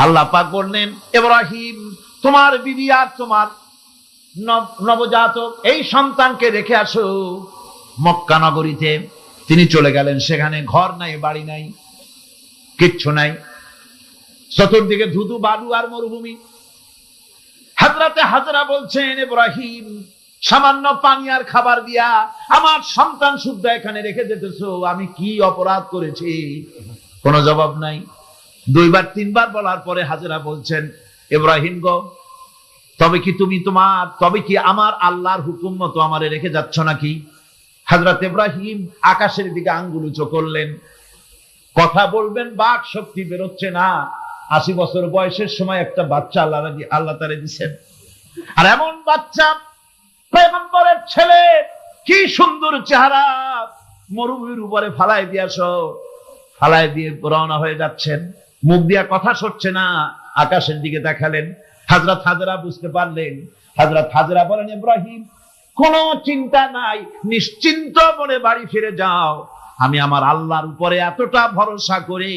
আল্লাহ পাক বললেন, ইব্রাহিম তোমার বিবি আর তোমার নবজাতক এই সন্তানকে রেখে আসো মক্কা নগরীতে। তিনি চলে গেলেন, সেখানে ঘর নাই, বাড়ি নাই, কিচ্ছু নাই, চতুর্দিকে ধুধু বালু আর মরুভূমি। হযরতে হাজরা বলছেন, ইব্রাহিম সামান্য পানি আর খাবার দিয়া আমার সন্তান শুদ্ধ এখানে রেখে যেতেছো, আমি কি অপরাধ করেছি? কোনো জবাব নাই। দুইবার তিনবার বলার পরে হাজরা বলছেন, ইব্রাহিম গো, তবে কি আমার আল্লাহর হুকুম মতো আমারে রেখে যাচ্ছ নাকি? হযরত ইব্রাহিম আকাশের দিকে আঙ্গুল উঁচু করলেন। কথা বলবেন, বাক শক্তি বেরোচ্ছে না। 80 বছর বয়সের সময় একটা বাচ্চা আল্লাহ তারে দিচ্ছেন, আর এমন বাচ্চা পয়গম্বরের ছেলে, কি সুন্দর চেহারা, মরুভূমির উপরে ফালাই দিয়ে রওনা হয়ে যাচ্ছেন, মুখ দিয়া কথা সরছে না, আকাশের দিকে দেখালেন। হযরত হাজরা বুঝতে পারলেন। হযরত হাজরা বলেন, ইব্রাহিম কোনো চিন্তা নাই, নিশ্চিন্ত মনে বাড়ি ফিরে যাও। আমি আমার আল্লাহর উপরে এতটা ভরসা করি,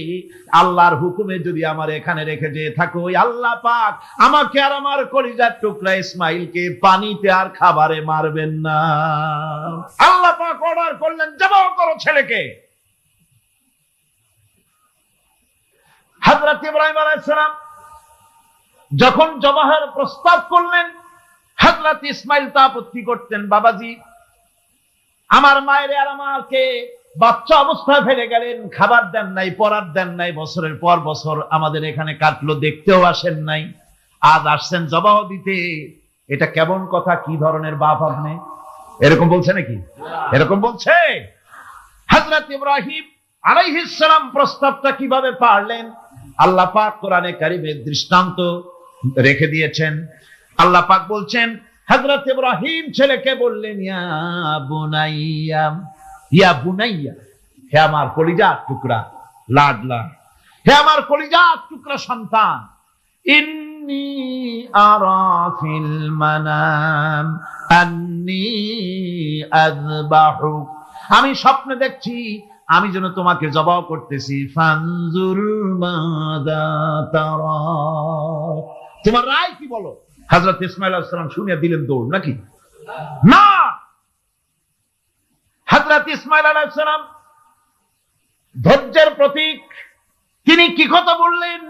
আল্লাহর হুকুমে যদি আমার এখানে রেখে যেয়ে থাকো, ওই আল্লাহ পাক আমাকে আর আমার কলিজার টুকরা ইসমাইলকে পানিতে আর খাবারে মারবেন না। আল্লাহ পাক অর্ডার করলেন, জবাহ করো ছেলেকে। হযরত ইব্রাহিম আলাইহিস সালাম যখন জবাহের প্রস্তাব করলেন, হযরত ইসমাইল তা আপত্তি করতেন, বাবাজি আমার মায়ের আর আমাকে বাচ্চা অবস্থায় ফেলে গেলেন, খাবার দেন নাই, পরার দেন নাই, বছরের পর বছর আমাদের এখানে কাটলো, দেখতেও আসেন নাই, আজ আসছেন জবাহ দিতে। এটা কেমন কথা? কি ধরনের বাপ আপনি? এরকম বলছে নাকি? এরকম বলছে? হযরত ইব্রাহিম আলাইহিস সালাম প্রস্তাবটা কিভাবে পারলেন? আল্লাহ পাক কোরআনে কারিমে দৃষ্টান্ত রেখে দিয়েছেন। আল্লাহ পাক বলছেন, হযরত ইব্রাহিম ছেলেকে বললেন, ইয়া বুনাইয়া, হে আমার কলিজার টুকরা লাডলা, হে আমার কলিজার টুকরা সন্তান, ইন্নী আরা ফিল মানাম আন্নী আযবাহু, আমি স্বপ্নে দেখছি আমি যেন তোমাকে জবাহ করতেছি। ফানজুর মাযা তারা, তোমার রায় কি বলো? হযরত ইসমাঈল আলাইহিস সালাম শুনিয়া দিলেন দৌড়, নাকি না? হযরত ইসমাঈল আলাইহিস সালাম ধৈর্যের প্রতীক, তিনি কি কথা বললেন?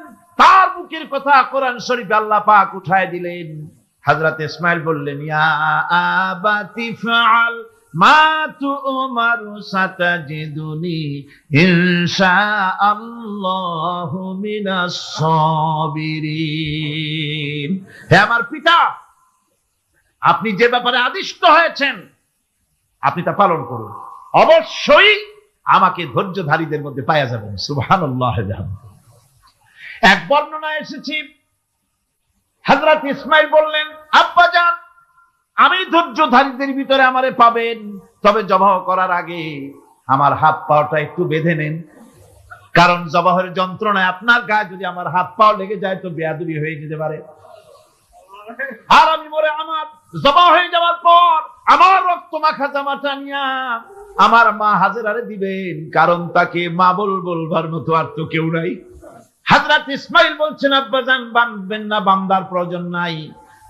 তার মুখের কথা কোরআন শরীফে আল্লাহ পাক উঠায় দিলেন। হযরত ইসমাঈল বললেন, ইয়া আবাতি ফাআল মা তু'মারু সাতাজিদুনি ইনশাআল্লাহু মিনাস সাবিরিন, হে আমার পিতা, আপনি যে ব্যাপারে আদিষ্ট হয়েছেন আপনি তা পালন করুন, অবশ্যই আমাকে ধৈর্যধারীদের মধ্যে পাওয়া যাবেন। সুবহানাল্লাহ। এক বর্ণনায় এসেছে, হযরত ইসমাঈল বললেন, আব্বাজান আমি ধৈর্যধারীদের ভিতরে আমারে পাবেন, তবে জবাহ করার আগে আমার হাত পাটা একটু বেঁধে নেন, কারণ জবাহের যন্ত্রণায় আপনার গায়ে যদি আমার হাত পাও লেগে যায় তো বেয়াদবি হয়ে যেতে পারে। আর আমি মরে আমার জবাহ হয়ে যাওয়ার পর আমার রক্ত মাখা জামাটা নিয়া আমার মা হাজেরারে দিবেন, কারণ তাকে মা বলবার মতো আর তো কেউ নাই। হযরত ইসমাঈল বলছেন, আব্বাজান বাঁধবেন না, বান্দার প্রয়োজন নাই।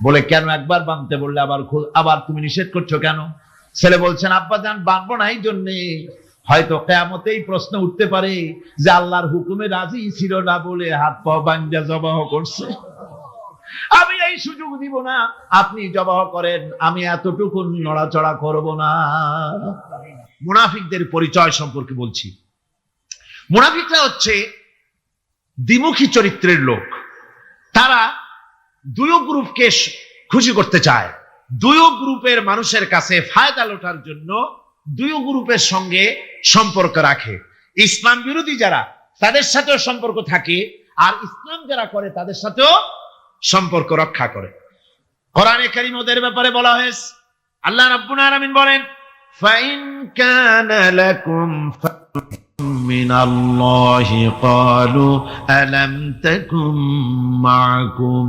বলে, কেন? একবার বাঁধতে বললে আবার তুমি নিষেধ করছো কেন? ছেলে বলছেন, আব্বাজান বাঁধবো না এই জন্যে, হয়তো কিয়ামতেই প্রশ্ন উঠতে পারে যে আল্লাহর হুকুমে রাজি ছিল না বলে হাত পা ভাঙা জবাহ করছে, আমি এই সুযোগ দিব না, আপনি জবাহ করেন, আমি এতটুকু নড়াচড়া করব না। মুনাফিকদের পরিচয় সম্পর্কে বলছি। মুনাফিকরা হচ্ছে দ্বিমুখী চরিত্রের লোক। তারা দুই গ্রুপকে খুশি করতে চায়, দুই গ্রুপের মানুষের কাছে ফায়দা লোটার জন্য দুই গ্রুপের সঙ্গে সম্পর্ক রাখে। ইসলাম বিরোধী যারা তাদের সাথেও সম্পর্ক থাকে, আর ইসলাম যারা করে তাদের সাথেও সম্পর্ক রক্ষা করে। কোরআনে কারীম ওদের ব্যাপারে বলা হয়েছে, আল্লাহ রাব্বুল আলামিন বলেন, ফাইন কানা লাকুম মিনাল্লাহি ক্বালু আলাম তাকুম মাআকুম,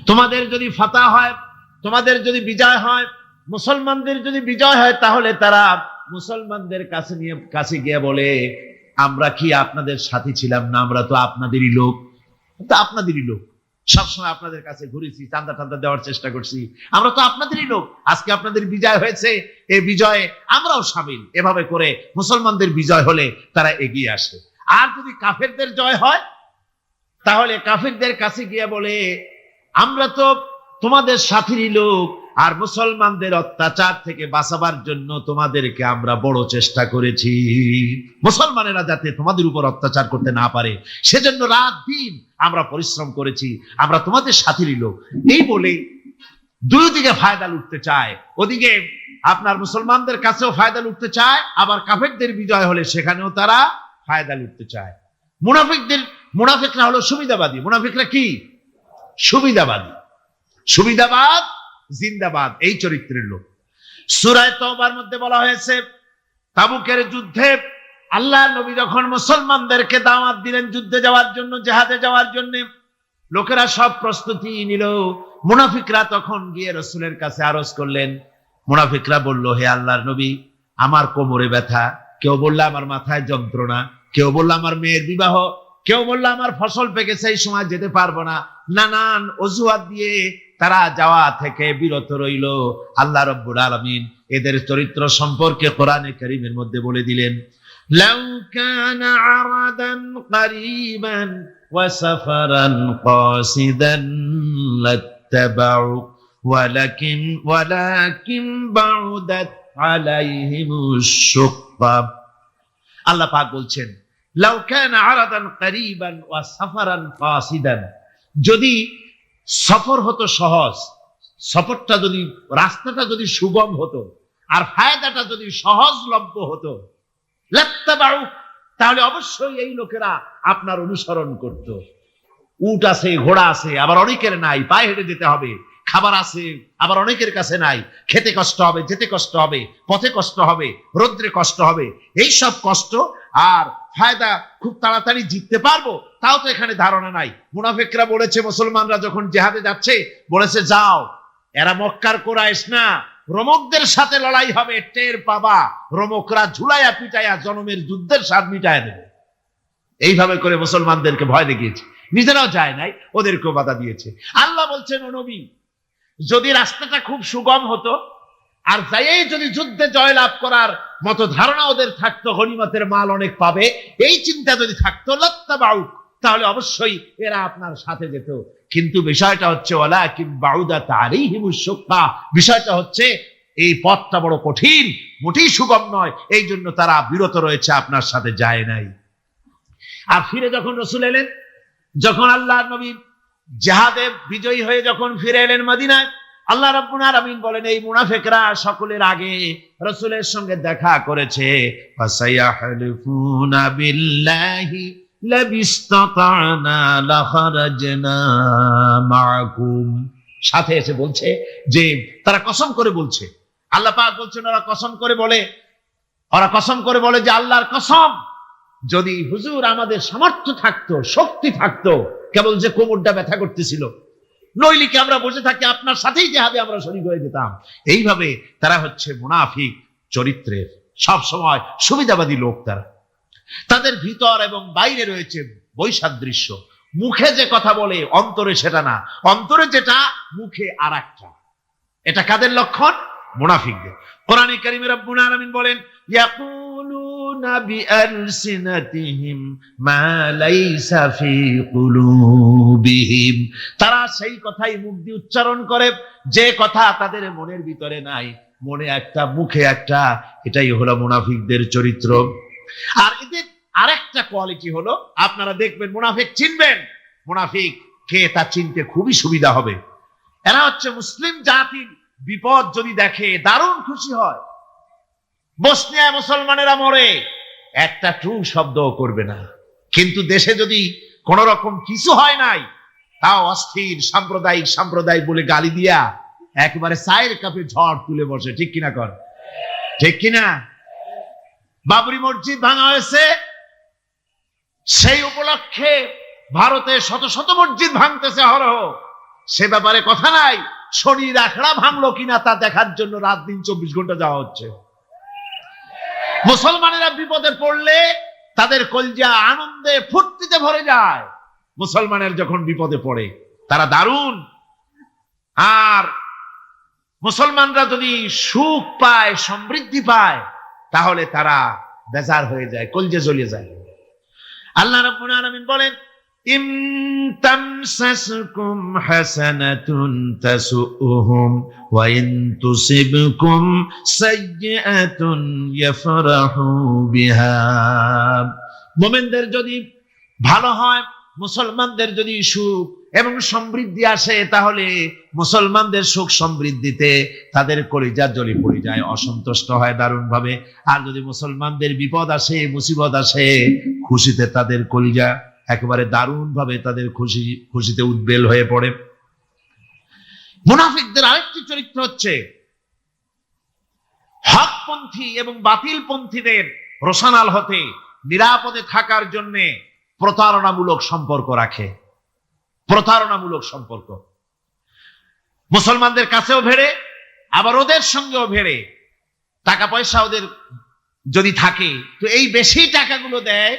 তোমাদের যদি ফাতহ হয়, তোমাদের যদি বিজয় হয়, মুসলমানদের যদি বিজয় হয়, তাহলে তারা মুসলমানদের কাছে গিয়ে বলে, আমরা কি আপনাদের সাথী ছিলাম না? আমরা তো আপনাদেরই লোক। তো আপনাদেরই লোক, সবসময় আপনাদের কাছে ঘুরেছি, চান্দা টান্দা দেওয়ার চেষ্টা করছি, আমরা তো আপনাদেরই লোক, আজকে আপনাদের বিজয় হয়েছে, এই বিজয়ে আমরাও সামিল। এভাবে করে মুসলমানদের বিজয় হলে তারা এগিয়ে আসে। আর যদি কাফেরদের জয় হয়, তাহলে কাফেরদের কাছে গিয়ে বলে, আমরা তো তোমাদের সাথীরই লোক, আর মুসলমানদের অত্যাচার থেকে বাঁচাবার জন্য তোমাদেরকে আমরা বড় চেষ্টা করেছি, মুসলমানেরা যাতে তোমাদের উপর অত্যাচার করতে না পারে সেজন্য রাত দিন আমরা পরিশ্রম করেছি, আমরা তোমাদের সাথীরই লোক। এই বলে দুই দিকে ফায়দা লুটতে চায়, ওদিকে আপনার মুসলমানদের কাছেও ফায়দা লুটতে চায়, আবার কাফেরদের বিজয় হলে সেখানেও তারা ফায়দা লুটতে চায়। মুনাফিকরা হলো সুবিধাবাদী। মুনাফিকরা কি? সুবিধাবাদী। সুবিধাবাদ জিন্দাবাদ, এই চরিত্রের লোক। সূরা তাওবার মধ্যে বলা হয়েছে, তাবুকের যুদ্ধে আল্লাহ নবী যখন মুসলমানদেরকে দাওয়াত দিলেন যুদ্ধে যাওয়ার জন্য, জিহাদে যাওয়ার জন্য, লোকেরা সব প্রস্তুতি নিল। মুনাফিকরা তখন গিয়ে রাসূলের কাছে আরজ করলেন। মুনাফিকরা বলল, হে আল্লাহর নবী, আমার কোমরে ব্যথা, কেউ বলল আমার মাথায় যন্ত্রণা, কেউ বলল আমার মেয়ের বিবাহ, কেউ বলল আমার ফসল পেকেছে, এই সময় যেতে পারবো না। নানান অজুহাত দিয়ে তারা যাওয়া থেকে বিরত রইল। আল্লাহ রাব্বুল আলামিন এদের চরিত্র সম্পর্কে কোরআনে কারীমের মধ্যে বলে দিলেন, লাউ কানা আরাদান করিবান ওয়া সাফারান কাসিদান লাত্তাবাউ ওয়ালাকিন বাউদাত আলাইহিমুশ শুক্কা। আল্লাহ পাক বলছেন, লাউ কানা আরাদান করিবান ওয়া সাফারান কাসিদান, যদি সফর হতো সহজ, সফরটা যদি, রাস্তাটা যদি সুগম হতো, আর ফায়দাটা যদি সহজলভ্য হতো, লাত্তাবাউ, তাহলে অবশ্যই এই লোকেরা আপনার অনুসরণ করত। উট আছে, ঘোড়া আছে, আবার অনেকের নাই, পায়ে হেঁটে যেতে হবে, খাবার আছে, আবার অনেকের কাছে নাই, খেতে কষ্ট হবে, যেতে কষ্ট হবে, পথে কষ্ট হবে, রৌদ্রে কষ্ট হবে, এই সব কষ্ট আর ফায়দা খুব তাড়াতাড়ি জিততে পারবো, তাও তো এখানে ধারণা নাই। মুনাফিকরা বলেছে, মুসলমানরা যখন জিহাদে যাচ্ছে বলেছে, যাও, এরা মক্কার কুরাইশ না, রোমকদের সাথে লড়াই হবে, টের পাবা, রোমকরা ঝুলাইয়া পিটাইয়া জনমের যুদ্ধের স্বাদ মিটাইয়া দেবে। এইভাবে করে মুসলমানদেরকে ভয় দেখিয়েছে, নিজেরাও যায় নাই, ওদেরকেও বাধা দিয়েছে। আল্লাহ বলছেন, ও নবী, যদি রাস্তাটা খুব সুগম হতো, আর যাই যদি যুদ্ধে জয়লাভ করার মতো ধারণা ওদের থাকতো, গনিমতের মাল অনেক পাবে, এই চিন্তা যদি থাকতো, লাত্তাবাউ, তাহলে অবশ্যই এরা আপনার সাথে যেত। কিন্তু বিষয়টা হচ্ছে, ওয়ালাকিন বাউদাত আলাইহিমুশ শুক্কা, বিষয়টা হচ্ছে এই পথটা বড় কঠিন, মোটেই সুগম নয়, এই জন্য তারা বিরত রয়েছে, আপনার সাথে যায় নাই। আর ফিরে যখন রাসূল এলেন, যখন আল্লাহর নবী জিহাদে বিজয়ী হয়ে যখন ফিরে এলেন মদিনায়, আল্লাহ রাব্বুল আলামিন বলেন, এই মুনাফিকরা সকলের আগে রাসূলের সঙ্গে দেখা করেছে। ফাসায়াহলিফুনা বিল্লাহি লাবিস্তাতানা লাখারাজনা মাআকুম, সাথে এসে বলছে যে তারা কসম করে বলছে, আল্লাহ পাক বলছেন, ওরা কসম করে বলে যে আল্লাহর কসম, যদি হুজুর আমাদের সামর্থ্য থাকতো, শক্তি থাকতো, কেবল যে কোমরটা ব্যথা করতেছিল, নইলে কি আমরা বসে থাকি, আপনার সাথেই জিহাদে আমরা শরীক হয়ে যেতাম। এইভাবে তারা হচ্ছে মুনাফিক চরিত্রের, সব সময় সুবিধাবাদী লোক। তারা, তাদের ভিতর এবং বাইরে রয়েছে বৈসাদৃশ্য। মুখে যে কথা বলে, অন্তরে সেটা না, অন্তরে যেটা, মুখে আর একটা। এটা কাদের লক্ষণ? মুনাফিকদের। কোরআনে কারীমে রব্বুল আলামিন বলেন, ইয়াকুলুনা বিআলসিনাতিহিম মা লাইসা ফি কুলুবিহিম, তারা সেই কথাই মুখ দিয়ে উচ্চারণ করে যে কথা তাদের মনের ভিতরে নাই, মনে একটা, মুখে একটা। এটাই হলো মুনাফিকদের চরিত্র। আর এদের আরেকটা কোয়ালিটি হলো, আপনারা দেখবেন, মুনাফিক চিনবেন, মুনাফিক কে তা চিনতে খুবই সুবিধা হবে। এরা হচ্ছে মুসলিম জাতির বিপদ যদি দেখে দারুণ খুশি হয়। বসনিয়ায় মুসলমানেরা মরে, একটা টু শব্দ করবে না, কিন্তু দেশে যদি কোন রকম কিছু হয় নাই, তাও অস্থির, সাম্প্রদায়িক বলে গালি দিয়া একেবারে চায়ের কাপে ঝড় তুলে বসে। ঠিক কিনা কর? ঠিক কিনা? বাবরি মসজিদ ভাঙা হয়েছে, সেই উপলক্ষে ভারতে শত শত মসজিদ ভাঙতেছে হরহ, সে ব্যাপারে কথা নাই। শনির আখড়া ভাঙলো কিনা তা দেখার জন্য রাত দিন 24 ঘন্টা যাওয়া হচ্ছে। মুসলমানেরা বিপদে পড়লে তাদের কলজা আনন্দে ফুর্তিতে ভরে যায়। মুসলমানের যখন বিপদে পড়ে তারা দারুণ। আর মুসলমানরা যদি সুখ পায়, সমৃদ্ধি পায়, তাহলে তারা বেজার হয়ে যায়, কলজে জ্বলে যায়। আল্লাহ রাব্বুল আলামিন বলেন, ইন তামসাসকুম হাসানাতুন তাসুহুম ওয়া ইন তুসিবকুম সাইয়্যাতুন ইয়াফরাহু বিহা। মুমিনদের যদি ভালো হয়, মুসলমানদের যদি সুখ এবং সমৃদ্ধি আসে, তাহলে মুসলমানদের সুখ সমৃদ্ধিতে তাদের কলিজা জ্বলে পড়ে যায়, অসন্তুষ্ট হয় দারুণ ভাবে। আর যদি মুসলমানদের বিপদ আসে, মুসিবত আসে, খুশিতে তাদের কলিজা একেবারে দারুণ ভাবে তাদের খুশিতে উদ্বেল হয়ে পড়ে। মুনাফিকদের আরেকটি চরিত্র হচ্ছে হকপন্থী এবং বাতিলপন্থীদের রোশানাল হতে নিরাপদে থাকার জন্য প্রতারণামূলক সম্পর্ক রাখে। প্রতারণামূলক সম্পর্ক মুসলমানদের কাছেও ভেড়ে, আবার ওদের সঙ্গেও ভেড়ে। টাকা পয়সা ওদের যদি থাকে, তো এই বেশি টাকাগুলো দেয়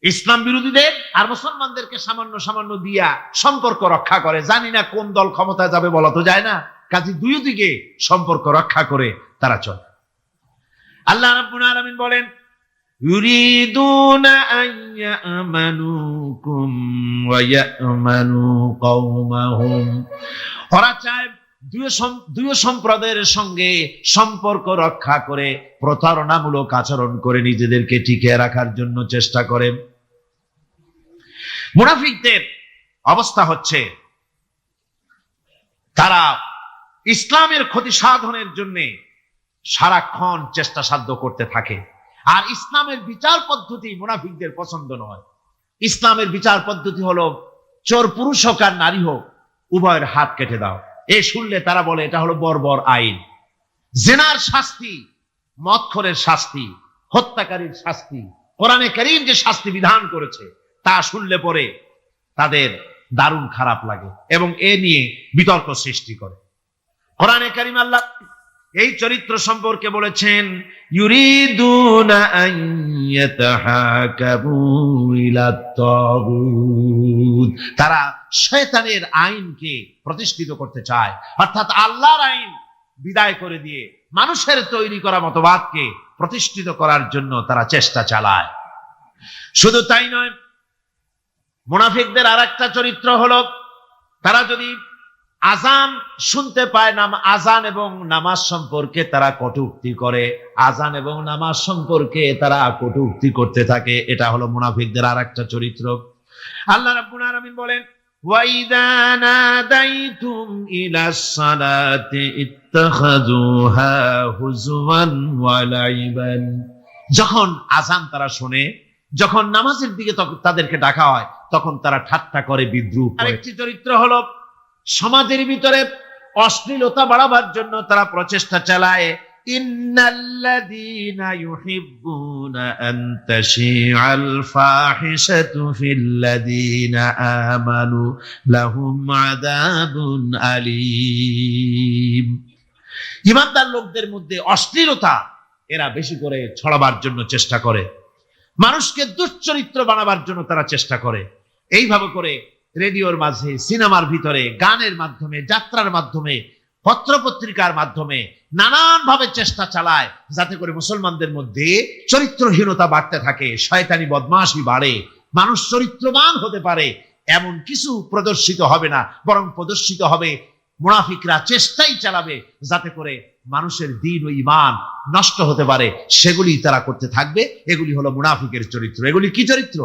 ইসলাম বিরোধীদের, আর মুসলমানদেরকে সামান্য সামান্য দিয়া সম্পর্ক রক্ষা করে। জানি না কোন দল ক্ষমতায় যাবে, বলা তো যায় না, কাজে দুই দিকে সম্পর্ক রক্ষা করে তারা চলে। আল্লাহ রাব্বুল আলামিন বলেন, ইউরিদুনা আন ইয়ামানুকুম ওয়া ইয়ামানু কওমাহুম। ওরা চায় দুই সম্প্রদায়ের সঙ্গে সম্পর্ক রক্ষা করে প্রতারণামূলক আচরণ করে নিজেদেরকে টিকিয়ে রাখার জন্য চেষ্টা করে। মুনাফিকদের অবস্থা হচ্ছে, তারা ইসলামের ক্ষতি সাধনের জন্য সারাক্ষণ চেষ্টা সাধ্য করতে থাকে। আর ইসলামের বিচার পদ্ধতি মুনাফিকদের পছন্দ নয়। ইসলামের বিচার পদ্ধতি হলো, চোর পুরুষ হোক আর নারী হোক, উভয়ের হাত কেটে দাও। এ শুনলে তারা বলে এটা হলো বর্বর আইন। জিনার শাস্তি, মদখোরের শাস্তি, হত্যাকারীর শাস্তি, কোরআনে কারীম যে শাস্তি বিধান করেছে, তা শুনলে পরে তাদের দারুণ খারাপ লাগে এবং এ নিয়ে বিতর্ক সৃষ্টি করে। কোরআনে কারীম আল্লাহ এই চরিত্র সম্পর্কে বলেছেন, ইউরিদুনা আন ইয়াতাহাকাবু ইলাত তাগুত। তারা শয়তানের আইনকে প্রতিষ্ঠিত করতে চায়, অর্থাৎ আল্লাহর আইন বিদায় করে দিয়ে মানুষের তৈরি করা মতবাদকে প্রতিষ্ঠিত করার জন্য তারা চেষ্টা চালায়। শুধু তাই নয়, মুনাফিকদের আরেকটা চরিত্র হলো, তারা যদি আজান শুনতে পায়, আজান এবং নামাজ সম্পর্কে তারা কটূক্তি করে। আজান এবং নামাজ সম্পর্কে তারা কটূক্তি করতে থাকে। এটা হলো মুনাফিকদের আরেকটা চরিত্র। আল্লাহ রাব্বুল আলামিন বলেন, ওয়াইদা নাদাইতুম ইলাস সালাতি ইত্তাখাযুহা হুজওয়ান ওয়া লাইবান। যখন আজান তারা শোনে, যখন নামাজের দিকে তাদেরকে ডাকা হয়, তখন তারা ঠাট্টা করে, বিদ্রূপ করে। আরেকটি চরিত্র হলো, সমাজের ভিতরে অশ্লীলতা বাড়াবার জন্য তারা প্রচেষ্টা চালায়। ইন্নাল্লাযীনা ইউহিব্বুনা আন তাশিআল ফাহিশাতু ফিল্লাযীনা আমানু লাহুম আযাবুন আলীম। ঈমানদার লোকদের মধ্যে অশ্লীলতা এরা বেশি করে ছড়াবার জন্য চেষ্টা করে, মানুষকে দুশ্চরিত্র বানাবার জন্য তারা চেষ্টা করে। এইভাবে করে রেডিওর মাঝে, সিনেমার ভিতরে, গানের মাধ্যমে, যাত্রার মাধ্যমে, পত্রপত্রিকার মাধ্যমে নানান ভাবে চেষ্টা চালায় যাতে করে মুসলমানদের মধ্যে চরিত্রহীনতা বাড়তে থাকে, শয়তানি বদমাশি বাড়ে, মানুষ চরিত্রবান হতে পারে এমন কিছু প্রদর্শিত হবে না, বরং প্রদর্শিত হবে মুনাফিকরা চেষ্টাই চালাবে যাতে করে মানুষের দ্বীন ও ঈমান নষ্ট হতে পারে, সেগুলি তারা করতে থাকবে। এগুলি হলো মুনাফিকের চরিত্র। এগুলি কি চরিত্র?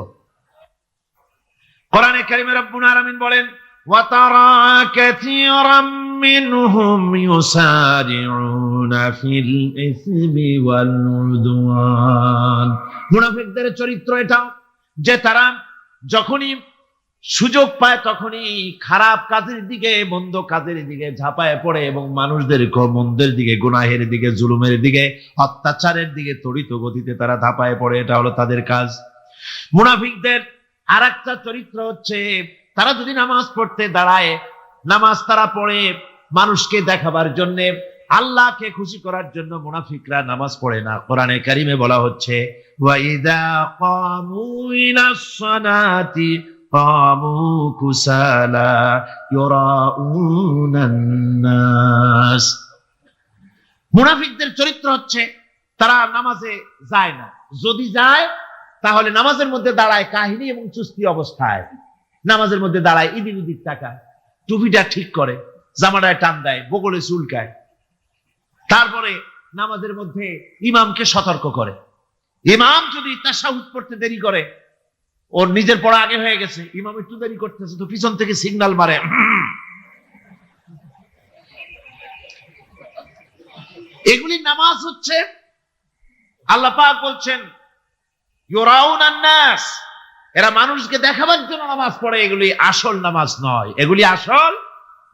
কোরআনে কারীমে রব্বুল আলামিন বলেন, ওয়া তারা কাসীরাম মিনহুম ইউসারিউনা ফিল ইসমি ওয়াল উদওয়ান। মুনাফিকদের চরিত্র এটা যে তারা যখনই সুযোগ পায় তখনই খারাপ কাজের দিকে, মন্দ কাজের দিকে ঝাঁপায় পড়ে এবং মানুষদের মন্দের দিকে, গুনাহের দিকে, জুলুমের দিকে, অত্যাচারের দিকে ত্বরিত গতিতে তারা ঝাঁপায় পড়ে। এটা হলো তাদের কাজ। মুনাফিকদের আরেকটা চরিত্র হচ্ছে, তারা যদি নামাজ পড়তে দাঁড়ায়, নামাজ তারা পড়ে মানুষকে দেখাবার জন্য, আল্লাহকে খুশি করার জন্য মুনাফিকরা নামাজ পড়ে না। কোরআনে কারীমে বলা হচ্ছে, ওয়াইদা কামু ইলাস সালাতি قاموا كسالى يراءون الناس। মুনাফিকদের চরিত্র হচ্ছে তারা নামাজে যায় না, যদি যায় তাহলে নামাজের মধ্যে দাঁড়ায় কাহিনী এবং চুস্তি অবস্থায়, নামাজের মধ্যে দাঁড়ায় ইদিক উদিক তাকায়, টুপিটা ঠিক করে, জামাটায় টান দেয়, বগলে চুলকায়, তারপরে নামাজের মধ্যে ইমামকে সতর্ক করে। ইমাম যদি তাশাহুদ পড়তে দেরি করে, ওর নিজের পড়া আগে হয়ে গেছে, ইমাম একটু দেরি করতেছে, তো পিছন থেকে সিগন্যাল মারে। এগুলি নামাজ হচ্ছে, আল্লাহ পাক বলছেন ইউরাউনান নাস, এরা মানুষকে দেখাবার জন্য নামাজ পড়ে, এগুলি আসল নামাজ নয়, এগুলি আসল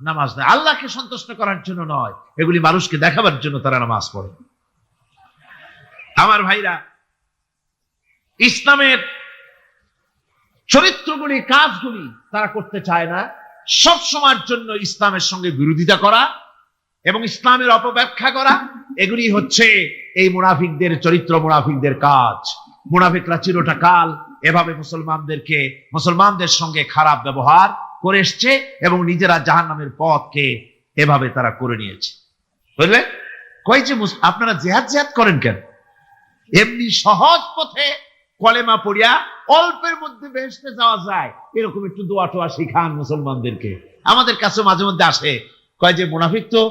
নামাজ নয়, আল্লাহকে সন্তুষ্ট করার জন্য নয়, এগুলি মানুষকে দেখাবার জন্য তারা নামাজ পড়ে। আমার ভাইরা, ইসলামের চরিত্রগুলি, কাজগুলি তারা করতে চায় না, সব সময়ের জন্য ইসলামের সঙ্গে বিরোধিতা করা এবং ইসলামের অপব্যাখ্যা করা, এগুলি হচ্ছে এই মুনাফিকদের চরিত্র, মুনাফিকদের কাজ। মুনাফিকরা চিরটা কাল এভাবে মুসলমানদের সঙ্গে খারাপ ব্যবহার করে এসছে এবং নিজেরা জাহান্নামের পথকে এভাবে তারা করে নিয়েছে। বুঝলেন? কই যে আপনারা জিহাদ করেন কেন? এমনি সহজ পথে কলেমা পড়িয়া অল্পের মধ্যে বেহেশতে যাওয়া যায়, এরকম একটু দোয়া টোয়া শিখান মুসলমানদেরকে। আমাদের কাছে মাঝে মধ্যে আসে, কয় যে মুনাফিক তো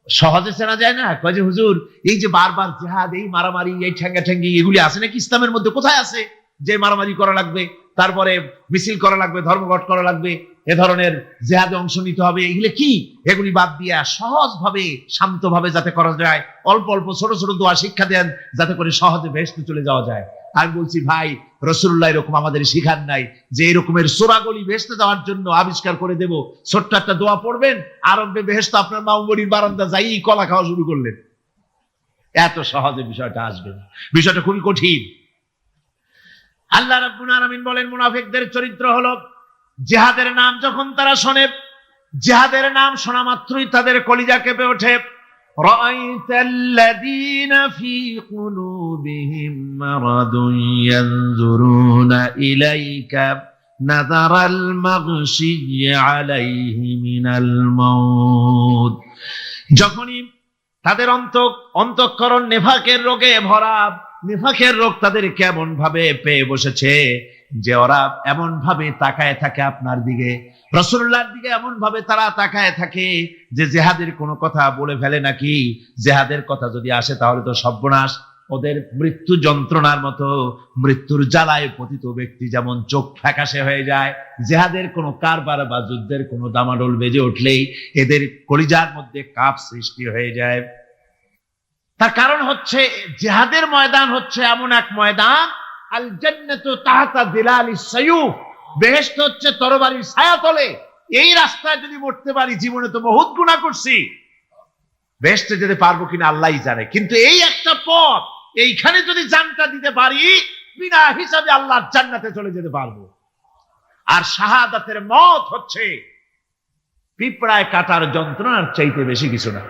সহজে চেনা যায় না, কয় যে হুজুর এই যে বারবার জিহাদ, এই মারামারি, এই ঠ্যাঙ্গি এগুলি আছে নাকি ইসলামের মধ্যে? কোথায় আছে যে মারামারি করা লাগবে, তারপরে মিছিল করা লাগবে, ধর্মঘট করা লাগবে, এ ধরনের জিহাদে অংশ নিতে হবে? এগুলি কি? এগুলি বাদ দিয়া সহজভাবে, শান্তভাবে যাতে করা যায়, অল্প অল্প ছোট ছোট দোয়া শিক্ষা দেন, যাতে করে সহজে বেহেশতে চলে যাওয়া যায়। আমি বলছি ভাই, রাসূলুল্লাহ এরকম আমাদের শিখান নাই যে এরকমের সূরাগুলি বেহেশতে যাওয়ার জন্য আবিষ্কার করে দেব, ছোট্ট একটা দোয়া পড়বেন, আরবে বেহেশত আপনার মামুরির বারান্দা যাই কলা খাওয়া শুরু করলেন। এত সহজে বিষয়টা আসবে না, বিষয়টা খুবই কঠিন। আল্লাহ রাব্বুল আলামিন বলেন মুনাফিকদের চরিত্র হলো, জিহাদের নাম যখন তারা শোনে, জিহাদের নাম শোনা মাত্রই তাদের কলিজা কেঁপে ওঠে। রাআইতাল্লাযীনা ফী কুলুবিহিম মারাদুন ইয়ানজুরুনা ইলাইকা নাযারাল মাগশিয়্যি আলাইহি মিনাল মাউত। যখনই তাদের অন্তঃকরণ নেফাকের রোগে ভরা, নেফাকের রোগ তাদের কেমন ভাবে পেয়ে বসেছে যে ওরা এমন ভাবে তাকায় থাকে আপনার দিকে, রাসূলুল্লাহর দিকে এমন ভাবে তারা তাকায় থাকে যে জিহাদের কোনো কথা বলে ফেলে নাকি, জিহাদের কথা যদি আসে তাহলে তো সর্বনাশ। ওদের মৃত্যু যন্ত্রণার মতো, মৃত্যুর জ্বালায় পতিত ব্যক্তি যেমন চোখ ফ্যাকাশে হয়ে যায়, জিহাদের কোনো কারবার বা যুদ্ধের কোনো দামাডোল বেজে উঠলেই এদের কলিজার মধ্যে কাঁপ সৃষ্টি হয়ে যায়। তার কারণ হচ্ছে জিহাদের ময়দান হচ্ছে এমন এক ময়দান, আল জান্নাতু তাহতা যিলালিস সায়ুফ, বেহেশত হচ্ছে তরবারির ছায়াতলে। এই রাস্তায় যদি মরতে পারি, জীবনে তো বহুত গুনাহ করছি, বেহেশতে যেতে পারবো কিনা আল্লাহই জানে, কিন্তু এই একটা পথ, এইখানে যদি জানটা দিতে পারি, বিনা হিসাবে আল্লাহর জান্নাতে চলে যেতে পারবো। আর শাহাদাতের মত হচ্ছে পিঁপড়ায় কাটার যন্ত্রণার চাইতে বেশি কিছু না।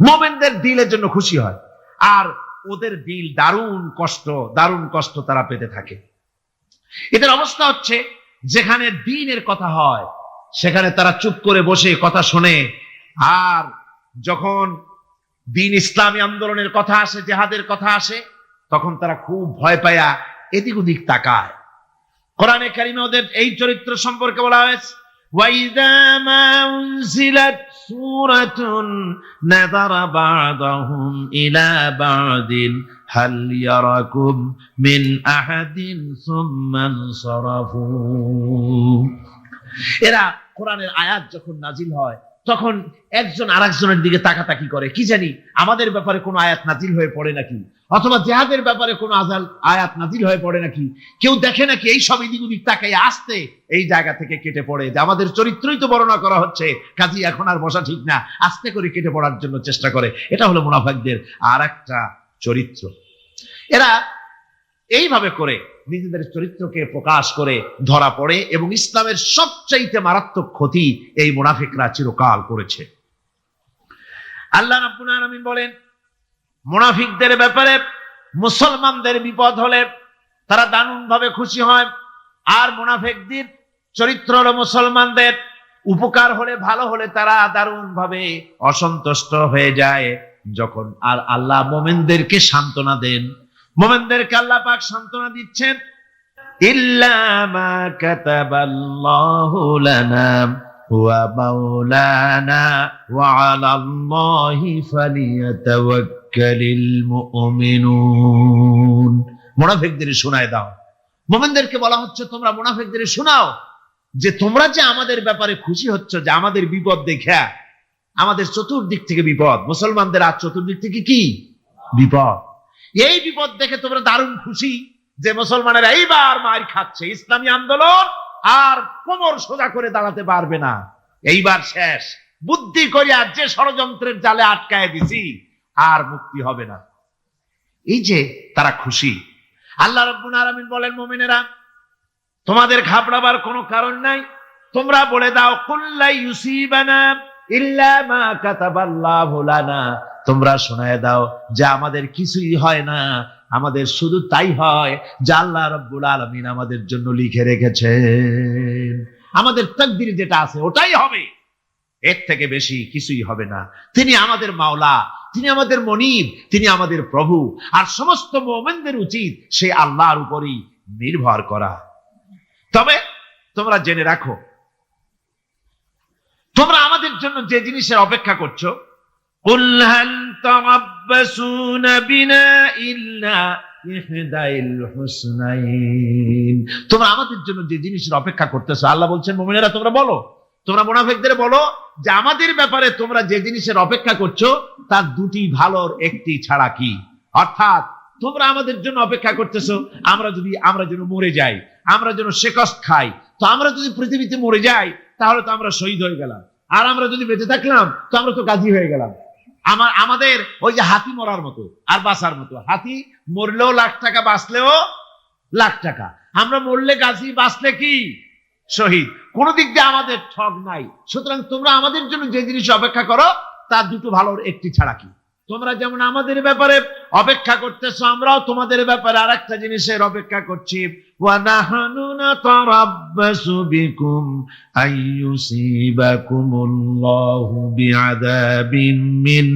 মুমিনদের দিলের জন্য খুশি হয়, আর ওদের দিল দারুণ কষ্ট তারা পেতে থাকে। এদের অবস্থা হচ্ছে যেখানে দ্বীনের কথা হয় সেখানে তারা চুপ করে বসে কথা শোনে, আর যখন দ্বীন ইসলামী আন্দোলনের কথা আসে, জিহাদের কথা আসে, তখন তারা খুব ভয় পায়া এদিক ওদিক তাকায়। কোরআনে কারিমে ওদের এই চরিত্র সম্পর্কে বলা হয়েছে, وَإِذَا مَا أُنزِلَتْ سُورَةٌ نَظَرَ بَعْضُهُمْ إِلَى بَعْضٍ هَلْ يَرَاكُمْ مِنْ أَحَدٍ ثُمَّ انصَرَفُوا। এরা কোরআনের আয়াত যখন নাজিল হয় তখন একজন আরেকজনের দিকে তাকাতাকি করে, কি জানি আমাদের ব্যাপারে কোনো আয়াত নাজিল হয়ে পড়ে নাকি, অথবা জিহাদের ব্যাপারে কোনো আয়াত নাজিল হয়ে পড়ে নাকি। কেউ দেখে নাকি এই সব এদিক ওদিক তাকাই আসতে এই জায়গা থেকে কেটে পড়ে, যে আমাদের চরিত্রই তো বর্ণনা করা হচ্ছে, কাজী এখন আর বসা ঠিক না, আস্তে করে কেটে পড়ার জন্য চেষ্টা করে। এটা হলো মুনাফিকদের আর একটা চরিত্র। এরা এইভাবে করে নিজেদের চরিত্রকে প্রকাশ করে ধরা পড়ে, এবং ইসলামের সবচাইতে মারাত্মক ক্ষতি এই মুনাফিকরা চিরকাল করেছে। আল্লাহ রাব্বুল আলামিন বলেন মুনাফিকদের ব্যাপারে, মুসলমানদের বিপদ হলে তারা দারুণ ভাবে খুশি হয়, আর মুনাফিকদের চরিত্র হলো মুসলমানদের উপকার হলে ভালো হলে তারা দারুণ ভাবে অসন্তুষ্ট হয়ে যায়। যখন আর আল্লাহ মুমিনদেরকে সান্ত্বনা দেন, মুমিনদেরকে আল্লাহ পাক সান্ত্বনা দিচ্ছেন, ইল্লা মা কাতাবাল্লাহু লানা ওয়া মাওলানা ওয়া আলাল্লাহি ফালিয়াতাওয়াক্কালিল মুমিনুন। মুনাফিকদের শোনায় দাও। মুমিনদেরকে বলা হচ্ছে তোমরা মুনাফিকদের শোনাও যে তোমরা যে আমাদের ব্যাপারে খুশি হচ্ছ, যে আমাদের বিপদ দেখা, আমাদের চতুর্দিক থেকে বিপদ, মুসলমানদের আর চতুর্দিক থেকে কি বিপদ, এই বিপদ দেখে তোমরা দারুণ খুশি যে মুসলমানেরা এইবার মার খাচ্ছে, ইসলামী আন্দোলন আর কোমর সোজা করে দাঁড়াতে পারবে না, এইবার শেষ, বুদ্ধি করে আর যে ষড়যন্ত্রের জালে আটকায় দিছি আর মুক্তি হবে না। এই যে তারা খুশি। আল্লাহ রাব্বুল আলামিন বলেন, মুমিনেরা তোমাদের ঘাবড়াবার কোনো কারণ নাই, তোমরা বলে দাও কুল্লা ইউসিবানা ইল্লা মা কাতাবাল্লাহু লানা, তোমরা শোনায় দাও যে আমাদের কিছুই হয় না, আমাদের শুধু তাই হয় যা আল্লাহ রাব্বুল আলামিন আমাদের জন্য লিখে রেখেছেন। আমাদের তাকদীর যেটা আছে ওটাই হবে, এর থেকে বেশি কিছুই হবে না। তিনি আমাদের মাওলা, তিনি আমাদের মনিব, তিনি আমাদের প্রভু। আর সমস্ত মুমিনদের উচিত সে আল্লাহর উপরই নির্ভর করা। তবে তোমরা জেনে রাখো, তোমরা আমাদের জন্য যে জিনিসের অপেক্ষা করছো, কুল হাল তারাব্বাসুনা বিনা ইল্লা ইহদাইল হুসনাইন, তোমরা আমাদের জন্য যে জিনিসের অপেক্ষা করতেছো, আল্লাহ বলছেন মুমিনেরা তোমরা বলো, তোমরা মুনাফিকদের বলো যে আমাদের ব্যাপারে তোমরা যে জিনিসের অপেক্ষা করছো তার দুটি ভালোর একটি ছাড়া কি, অর্থাৎ তোমরা আমাদের জন্য অপেক্ষা করতেছো আমরা যেন মরে যাই, আমরা যেন শেকস্ত খাই। তো আমরা যদি পৃথিবীতে মরে যাই তাহলে তো আমরা শহীদ হয়ে গেলাম, আর আমরা যদি বেঁচে থাকলাম তো আমরা তো গাজী হয়ে গেলাম। আমাদের ওই যে হাতি মরার মতো আর বাঁচার মতো, হাতি মরলেও লাখ টাকা, বাঁচলেও লাখ টাকা, আমরা মরলে গাজী, বাঁচলে কি শহীদ, কোন দিক দিয়ে আমাদের ঠগ নাই। সুতরাং তোমরা আমাদের জন্য যে জিনিস অপেক্ষা করো তার দুটো ভালোর একটি ছাড়া কি, তোমরা যেমন আমাদের ব্যাপারে অপেক্ষা করতেছো আমরাও তোমাদের ব্যাপারে আরেকটা জিনিসের অপেক্ষা করছি, ওয়া নাহনু নাতারাব্বাসু বিকুম আইয়ুসিবাকুমুল্লাহু বিআযাবিন মিন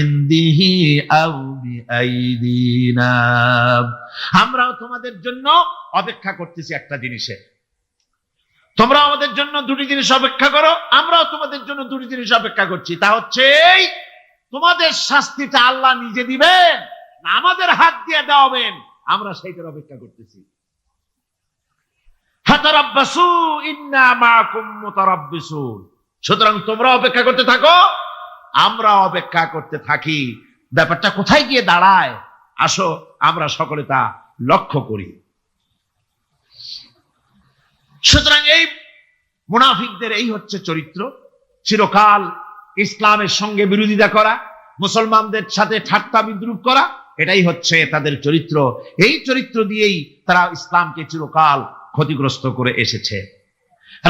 ইনদিহি আও বিআইদিনা, আমরাও তোমাদের জন্য অপেক্ষা করতেছি একটা জিনিসের, তোমরা আমাদের জন্য দুটি জিনিস অপেক্ষা করো, আমরাও তোমাদের জন্য দুটি জিনিস অপেক্ষা করছি। তা হচ্ছে তোমাদের শাস্তিটা আল্লাহ নিজে দিবেন না আমাদের হাত দিয়ে দেওয়াবেন, আমরা সেইটার অপেক্ষা করতেছি। ফাতারাব্বাসু ইন্না মাআকুম মুতারাব্বিসুন, সুতরাং তোমরা অপেক্ষা করতে থাকো, আমরা অপেক্ষা করতে থাকি। ব্যাপারটা কোথায় গিয়ে দাঁড়ায় আসো আমরা সকলে তা লক্ষ্য করি। সুতরাং এই মুনাফিকদের এই হচ্ছে চরিত্র, চিরকাল ইসলামের সঙ্গে বিরোধিতা করা, মুসলমানদের সাথে ঠাট্টা বিদ্রুপ করা, এটাই হচ্ছে তাদের চরিত্র। এই চরিত্র দিয়েই তারা ইসলামকে চিরকাল ক্ষতিগ্রস্ত করে এসেছে।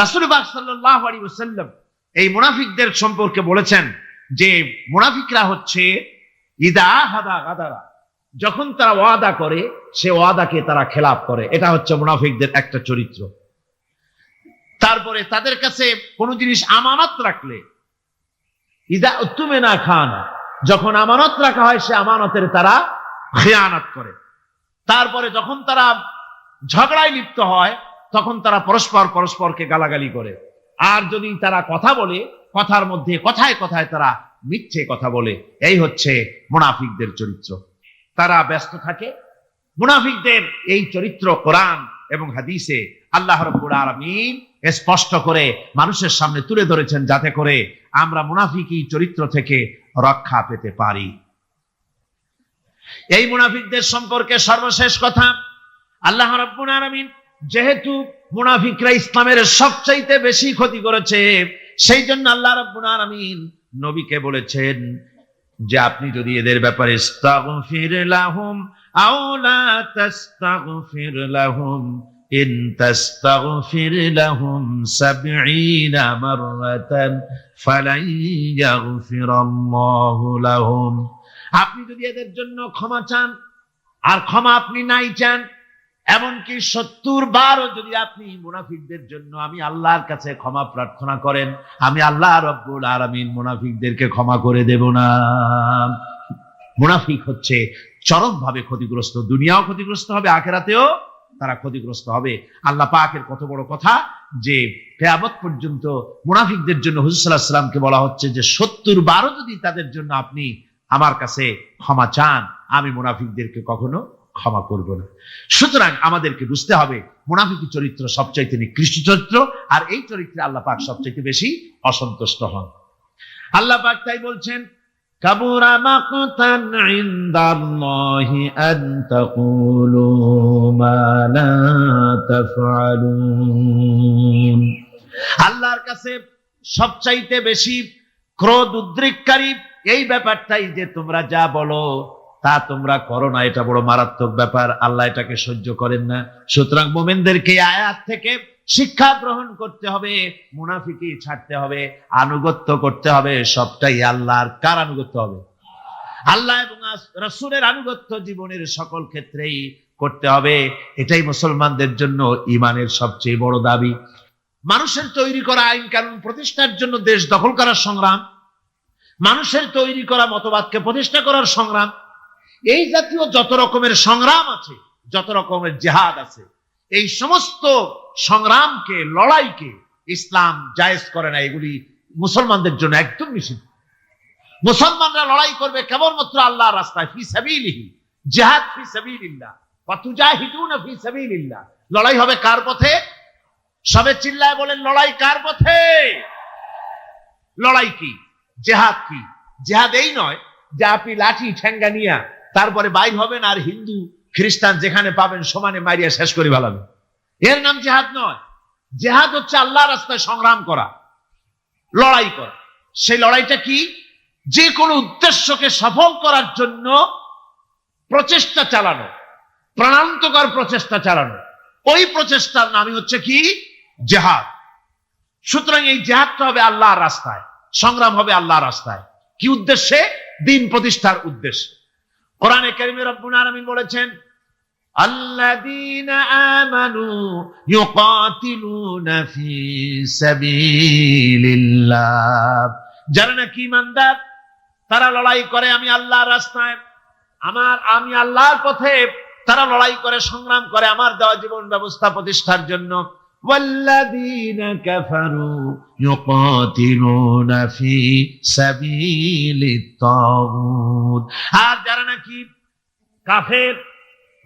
রাসূল পাক সাল্লাল্লাহু আলাইহি ওয়াসাল্লাম এই মুনাফিকদের সম্পর্কে বলেছেন যে মুনাফিকরা হচ্ছে ইদা হাদা গাদারা, যখন তারা ওয়াদা করে সে ওয়াদাকে তারা খেলাফ করে, এটা হচ্ছে মুনাফিকদের একটা চরিত্র। তারপরে তাদের কাছে কোন জিনিস আমানত রাখলে, ইদা উতুমিনা খান, যখন আমানত রাখা হয় সে আমানতের তারা খেয়ানত করে। তারপরে যখন তারা ঝগড়ায় লিপ্ত হয় তখন তারা পরস্পরকে গালাগালি করে। আর যদি তারা কথা বলে, কথার মধ্যে কথায় কথায় তারা মিথ্যে কথা বলে। এই হচ্ছে মুনাফিকদের চরিত্র। তারা ব্যস্ত থাকে। মুনাফিকদের এই চরিত্র কোরআন এবং হাদিসে আল্লাহ রাব্বুল আলামিন স্পষ্ট করে মানুষের সামনে তুলে ধরেছেন, যাতে করে আমরা মুনাফিকি চরিত্র থেকে রক্ষা পেতে পারি। এই মুনাফিকদের সম্পর্কে সর্বশেষ কথা, আল্লাহ রাব্বুল আলামিন যেহেতু মুনাফিকরা ইসলামের সবচাইতে বেশি ক্ষতি করেছে, সেই জন্য আল্লাহ রাব্বুল আলামিন নবীকে বলেছেন যে আপনি যদি এদের ব্যাপারে ইস্তাগফির লাহুম আও লা তাস্তাগফির লাহুম ইন তাস্তাগফির লাহুম ৭০ মাররাতান ফালান ইয়াগফিরাল্লাহু লাহুম, আপনি যদি এদের জন্য ক্ষমা চান আর ক্ষমা আপনি নাই চান, এমনকি 70 বারও যদি আপনি মুনাফিকদের জন্য আমি আল্লাহর কাছে ক্ষমা প্রার্থনা করেন, আমি আল্লাহ রব্বুল আলামিন মুনাফিকদেরকে ক্ষমা করে দেব না। মুনাফিক হচ্ছে চরমভাবে ক্ষতিগ্রস্ত, দুনিয়াও ক্ষতিগ্রস্ত হবে, আখিরাতেও তারা ক্ষতিগ্রস্ত হবে। আল্লাহ পাকের কত বড় কথা যে কিয়ামত পর্যন্ত মুনাফিকদের জন্য হুজুর সাল্লাল্লাহু আলাইহি ওয়াসাল্লামকে বলা হচ্ছে যে 70 বারও যদি তাদের জন্য আপনি আমার কাছে ক্ষমা চান, আমি মুনাফিকদেরকে কখনো ক্ষমা করব না। সুতরাং আমাদেরকে বুঝতে হবে মুনাফিকি চরিত্র সবচাইতে নিকৃষ্ট চরিত্র, আর এই চরিত্রে আল্লাহ পাক সবচাইতে বেশি অসন্তুষ্ট হন। আল্লাহ পাক তাই বলছেন, কাবুরা মাকতান ইনদাল্লাহি আন তাকুলু মা লা তাফআলুন। আল্লাহর কাছে সবচাইতে বেশি ক্রোধ উদ্রেককারী এই ব্যাপারটাই যে তোমরা যা বলো তা তোমরা করো না, এটা বড় মারাত্মক ব্যাপার, আল্লাহ এটাকে সহ্য করেন না। সুতরাং মুমিনদেরকে আয়াত থেকে শিক্ষা গ্রহণ করতে হবে, মুনাফিকি ছাড়তে হবে, আনুগত্য করতে হবে, সবটাই আল্লাহর। কার আনুগত্য হবে? আল্লাহ এবং রাসূলের আনুগত্য জীবনের সকল ক্ষেত্রেই করতে হবে। এটাই মুসলমানদের জন্য ঈমানের সবচেয়ে বড় দাবি। মানুষের তৈরি করা আইন কানুন প্রতিষ্ঠার জন্য দেশ দখল করার সংগ্রাম, মানুষের তৈরি করা মতবাদকে প্রতিষ্ঠা করার সংগ্রাম, এই জাতীয় যত রকমের সংগ্রাম আছে, যত রকমের জিহাদ আছে, এই সমস্ত সংগ্রামকে, লড়াইকে ইসলাম জায়েজ করে না। এগুলি মুসলমানদের জন্য একদম নিষিদ্ধ। মুসলমানরা লড়াই করবে কেবলমাত্র আল্লাহর রাস্তায়, ফি সাবিলিহি, জিহাদ ফি সাবিলিল্লাহ, ওয়া তুজাহিদুনা ফি সাবিলিল্লাহ। লড়াই হবে কার পথে? সবে চিল্লায় বলেন, লড়াই কার পথে? লড়াই কি? জিহাদ কি? জিহাদ এই নয় যে আপনি লাঠি ঠেঙ্গা নিয়া তারপরে বাইর হবেন আর হিন্দু খ্রিস্টান যেখানে পাবেন সমানে মারিয়া শেষ করে ফেলাবেন, এর নাম জিহাদ নয়। জিহাদ হচ্ছে আল্লাহর রাস্তায় সংগ্রাম করা, লড়াই করা। সেই লড়াইটা কি? যে কোনো উদ্দেশ্যকে সফল করার জন্য প্রচেষ্টা চালানো, প্রাণান্তকর প্রচেষ্টা চালানো, ওই প্রচেষ্টার নামই হচ্ছে কি? জিহাদ। সুতরাং এই জিহাদটা হবে আল্লাহর রাস্তায়, সংগ্রাম হবে আল্লাহর রাস্তায়। কি উদ্দেশ্যে? দ্বীন প্রতিষ্ঠার উদ্দেশ্যে। কোরআনে কারিমে রব্বুল আলামিন বলেছেন, আল্লাযীনা আমানু ইউকাতিলুনা ফি সাবিলিল্লাহ। যারা নাকি ঈমানদার তারা লড়াই করে আমি আল্লাহর রাস্তায়, আমি আল্লাহর পথে, তারা লড়াই করে, সংগ্রাম করে আমার দেওয়া জীবন ব্যবস্থা প্রতিষ্ঠার জন্য। ওয়াল্লাযীনা কাফারু ইউকাতিলুনা ফি সাবিলিত তাগুত। আর যারা নাকি কাফের,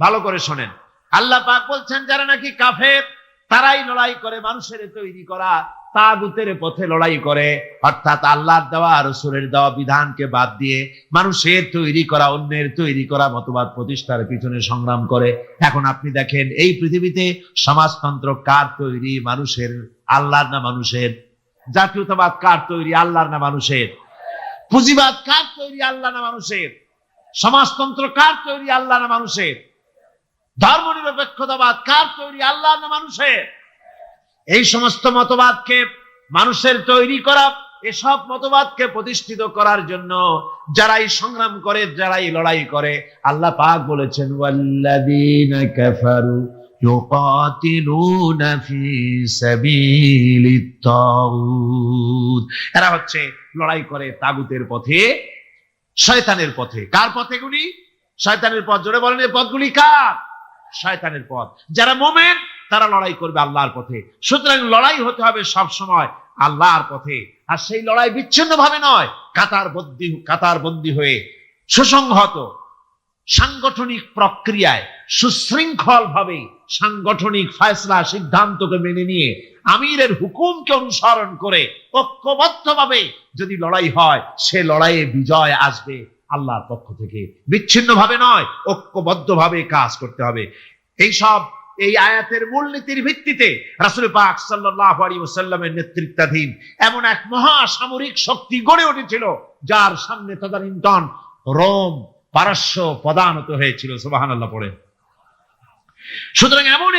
ভালো করে শোনেন, আল্লাহ পাক বলছেন যারা নাকি কাফের তারাই লড়াই করে মানুষের তৈরি করা তাগুতের পথে লড়াই করে, অর্থাৎ আল্লাহর দেওয়া রাসূলের দেওয়া বিধানকে বাদ দিয়ে মানুষের তৈরি করা, অন্যের তৈরি করা মতবাদ প্রতিষ্ঠার পিছনে সংগ্রাম করে। এখন আপনি দেখেন এই পৃথিবীতে সমাজতন্ত্র কার তৈরি? মানুষের। আল্লাহর না মানুষের? জাতীয়তাবাদ কার তৈরি? আল্লাহর না মানুষের? পুঁজিবাদ কার তৈরি? আল্লাহ না মানুষের? সমাজতন্ত্র কার তৈরি? আল্লাহ না মানুষের? ধর্মনিরপেক্ষতাবাদ কার তৈরি? আল্লাহ না মানুষের? এই সমস্ত মতবাদকে মানুষের তৈরি করা, এসব মতবাদকে প্রতিষ্ঠিত করার জন্য যারাই সংগ্রাম করে, যারাই লড়াই করে, আল্লাহ পাক বলেছেন ওয়াল্লাযীনা কাফারু ইউকাতিলুনা ফি সাবিলিত তাগুত। এরা হচ্ছে লড়াই করে তাগুতের পথে, শয়তানের পথে। কার পথে গুলি? শয়তানের পথ। জোরে বলেন, এই পথগুলি কার? শয়তানের পথ। যারা মুমিন তারা লড়াই করবে আল্লাহর পথে। সুতরাং লড়াই হতে হবে সব সময় আল্লাহর পথে। আর সেই লড়াই বিচ্ছিন্ন ভাবে নয়, কাতারবন্দি হয়ে সুসংহত সাংগঠনিক প্রক্রিয়ায় সুশৃঙ্খল ভাবে সাংগঠনিক ফয়সলা সিদ্ধান্তকে মেনে নিয়ে আমিরের হুকুমকে অনুসরণ করে ঐক্যবদ্ধভাবে যদি লড়াই হয়, সে লড়াইয়ে বিজয় আসবে আল্লাহর পক্ষ থেকে। বিচ্ছিন্ন ভাবে নয়, ঐক্যবদ্ধভাবে কাজ করতে হবে। এই আয়াতের মূলনীতির ভিত্তিতে রাসূল পাক সাল্লাল্লাহু আলাইহি ওয়াসাল্লামের নেতৃত্বাধীন এমন এক মহা সামরিক শক্তি গড়ে উঠেছিল, যার সামনে তদানীন্তন রোম, পারস্য পদানত হয়েছিল। সুবহানাল্লাহ পড়ে। সুতরাং এমন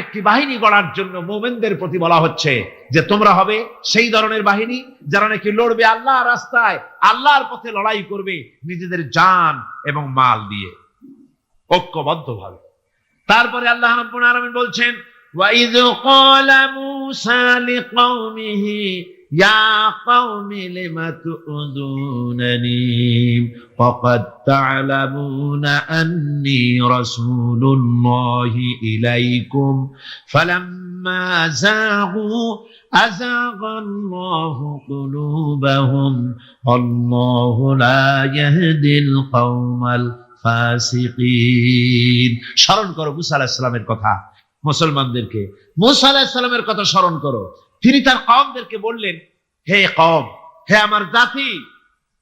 একটি বাহিনী গড়ার জন্য মুমিনদের প্রতি বলা হচ্ছে যে তোমরা হবে সেই ধরনের বাহিনী যারা নাকি লড়বে আল্লাহর রাস্তায়, আল্লাহর পথে লড়াই করবে নিজেদের জান এবং মাল দিয়ে। ঐক্যবদ্ধভাবে। তারপরে আল্লাহ রাব্বুল আলামিন বলছেন, وَإِذْ قَالَ مُوسَى لِقَوْمِهِ يَا قَوْمِ لِمَ تُؤْذُونَنِي وَقَدْ تَعْلَمُونَ أَنِّي رَسُولُ اللَّهِ إِلَيْكُمْ فَلَمَّا زَاغُوا أَزَاغَ اللَّهُ قُلُوبَهُمْ وَاللَّهُ لَا يَهْدِي الْقَوْمَ الْفَاسِقِينَ। স্মরণ করো মুসা আলাইহিস সালামের কথা, মুসলমানদেরকে মুসা আলাইহিস সালামের কথা স্মরণ করো। তিনি তার কওমদেরকে বললেন, হে কওম, হে আমার জাতি,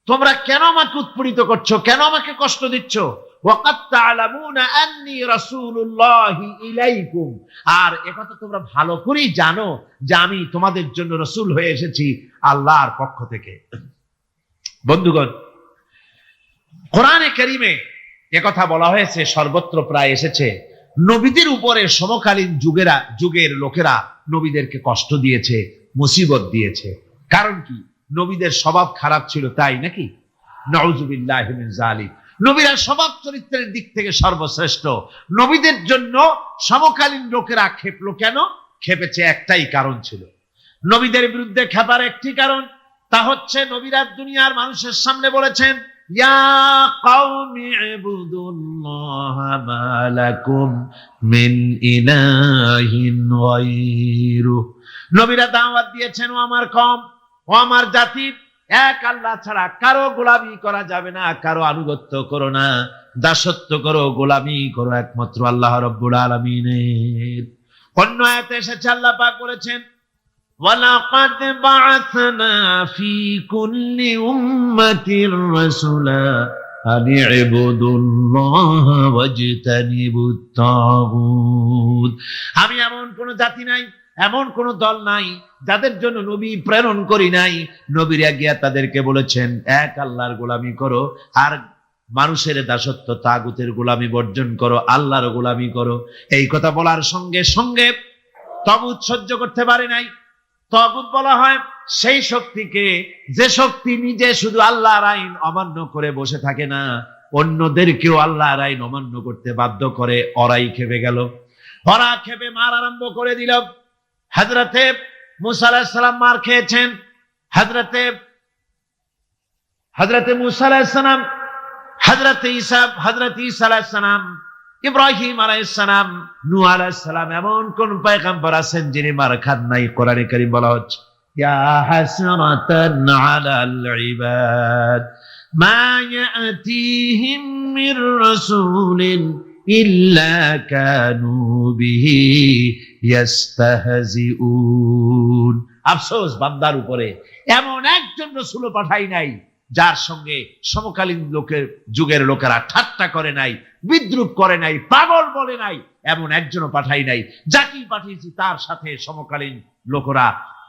তোমরা কেন আমাকে উৎপীড়িত করছো, কেন আমাকে কষ্ট দিচ্ছ? ওয়াকাদ তা'লামুনা আন্নী রাসূলুল্লাহি ইলাইকুম, আর একথা তোমরা ভালো করেই জানো যে আমি তোমাদের জন্য রাসূল হয়ে এসেছি আল্লাহর পক্ষ থেকে। বন্ধুগণ, কোরআনে কারীমে একথা বলা হয়েছে, সর্বত্র প্রায় এসেছে, নবীদের উপরে সমকালীন যুগের লোকেরা নবীদেরকে কষ্ট দিয়েছে, মুসিবত দিয়েছে। কারণ কি? নবীদের স্বভাব খারাপ ছিল, তাই নাকি? নাউযুবিল্লাহি মিন যালিক। নবীরা স্বভাব চরিত্রের দিক থেকে সর্বশ্রেষ্ঠ। নবীদের জন্য সমকালীন লোকেরা খেপলো কেন? খেপেছে একটাই কারণ ছিল। নবীদের বিরুদ্ধে খেপার একটি কারণ, তা হচ্ছে নবীরা দুনিয়ার মানুষের সামনে বলেছেন, ইয়া কওমি ইবুদুল্লাহা মা লাকুম মিন ইলাহিন গায়রু। নবীরা দাওয়াত দিয়েছেন, ও আমার কওম, ও আমার জাতি, এক আল্লাহ ছাড়া কারো গোলামি করা যাবে না, কারো আনুগত্য করো না, দাসত্ব করো, গোলামি করো একমাত্র আল্লাহ রাব্বুল আলামিনের। অন্য আয়াতে এসেছে, আল্লাহ পাক বলেছেন, وَلَقَدْ بَعَثْنَا فِي كُلِّ أُمَّةٍ رَسُولًا أَنِ اعْبُدُوا اللَّهَ وَاجْتَنِبُوا الطَّاغُوتَ। আমি এমন কোন জাতি নাই, এমন কোন দল নাই যাদের জন্য নবী প্রেরণ করি নাই। নবীরা গিয়া তাদেরকে বলেছেন, এক আল্লাহর গোলামি করো, আর মানুষের দাসত্ব তাগুতের গোলামি বর্জন করো, আল্লাহর গোলামি করো। এই কথা বলার সঙ্গে সঙ্গে তাগুত সহ্য করতে পারে নাই। তাগুত বলা হয় সেই শক্তিকে, যে শক্তি নিজে শুধু আল্লাহর আইন অমান্য করে বসে থাকে না, অন্যদেরকেও আল্লাহর আইন অমান্য করতে বাধ্য করে। ওরাই খেপে গেল, ওরা খেপে মার আরম্ভ করে দিল। হযরতে মুসা আলাইহিস সালাম মার খেয়েছেন, হযরতে মুসা আলাইহিস সালাম, হযরতে ঈসা আলাইহিস সালাম, ইব্রাহিম আলাইহিস সালাম, নূহ আলাইহিস সালাম, এমন কোন পয়গম্বর আছেন যিনি মার খান নাই? কোরআনে কারীম বলা হচ্ছে, ইয়া হাসরাতান আলাল ইবাদ মা ইয়াতিহিম মির রাসূলিন ইল্লা কানু বিহি ইস্তাহজিউন। আফসোস বান্দার উপরে, এমন একজন রাসূল পাঠাই নাই যার সঙ্গে সমকালীন যুগের লোকেরা ঠাট্টা করে নাই, বিদ্রুপ করে নাই, পাগল বলে নাই, এমন একজনও পাঠাই নাই। যাকেই পাঠিয়েছি তার সাথে সমকালীন লোকেরা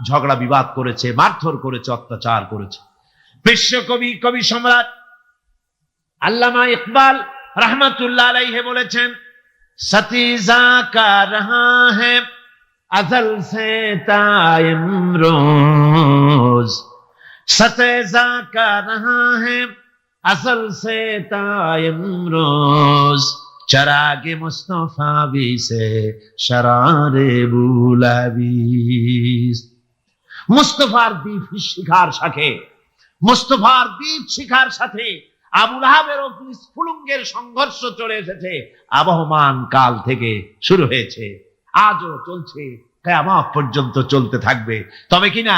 ঝগড়া বিবাদ করেছে, মারধর করেছে, অত্যাচার করেছে। কবি সম্রাট আল্লামা ইকবাল रहमतुल्लाह अलैहि বলেছেন, सतीजा का रहा है अजल से ताइम रोज, सतीजा का रहा है अजल से ताइम रोज, चरागे मुस्तफा भी से शरारे बुलावीज। मुस्तफार दीप शिखार साथे, मुस्तफार दीप शिखार साथे আবু লাহাবের অগ্নিস্ফুলিঙ্গের সংঘর্ষ চলে এসেছে। আবহমান কাল থেকে শুরু হয়েছে, আজও চলছে, কিয়ামত পর্যন্ত চলতে থাকবে। তবে কিনা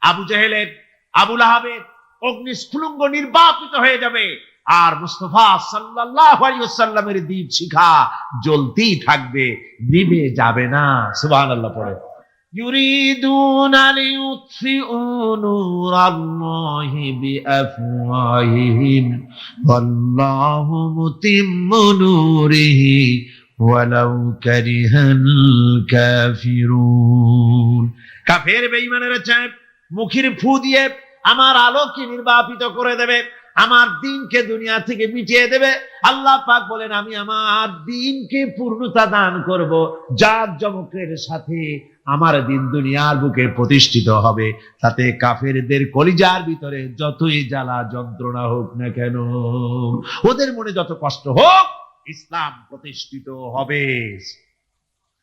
আবু জেহেলের, আবু লাহাবের অগ্নিস্ফুলিঙ্গ নির্বাপিত হয়ে যাবে, আর মুস্তাফা সাল্লাল্লাহু আলাইহি ওয়াসাল্লামের দীপ শিখা জ্বলতেই থাকবে, নিভে যাবে না। সুবহানাল্লাহ পড়ে। يريدون ليطفئوا نور الله بأفواههم والله متم نوره ولو كره الكافرون। কাফের বেঈমানেরা চায় মুখের ফু দিয়ে আমার আলোকে নির্বাপিত করে দেবে, আমার দ্বীনকে দুনিয়া থেকে মিটিয়ে দেবে। আল্লাহ পাক বলেন, আমি আমার দ্বীনকে পূর্ণতা দান করব, জাঁকজমকের সাথে আমার দিন দুনিয়ার বুকে প্রতিষ্ঠিত হবে। তাতে কাফেরদের কলিজার ভিতরে যতই জ্বালা যন্ত্রণা হোক না কেন, ওদের মনে যত কষ্ট হোক, ইসলাম প্রতিষ্ঠিত হবে।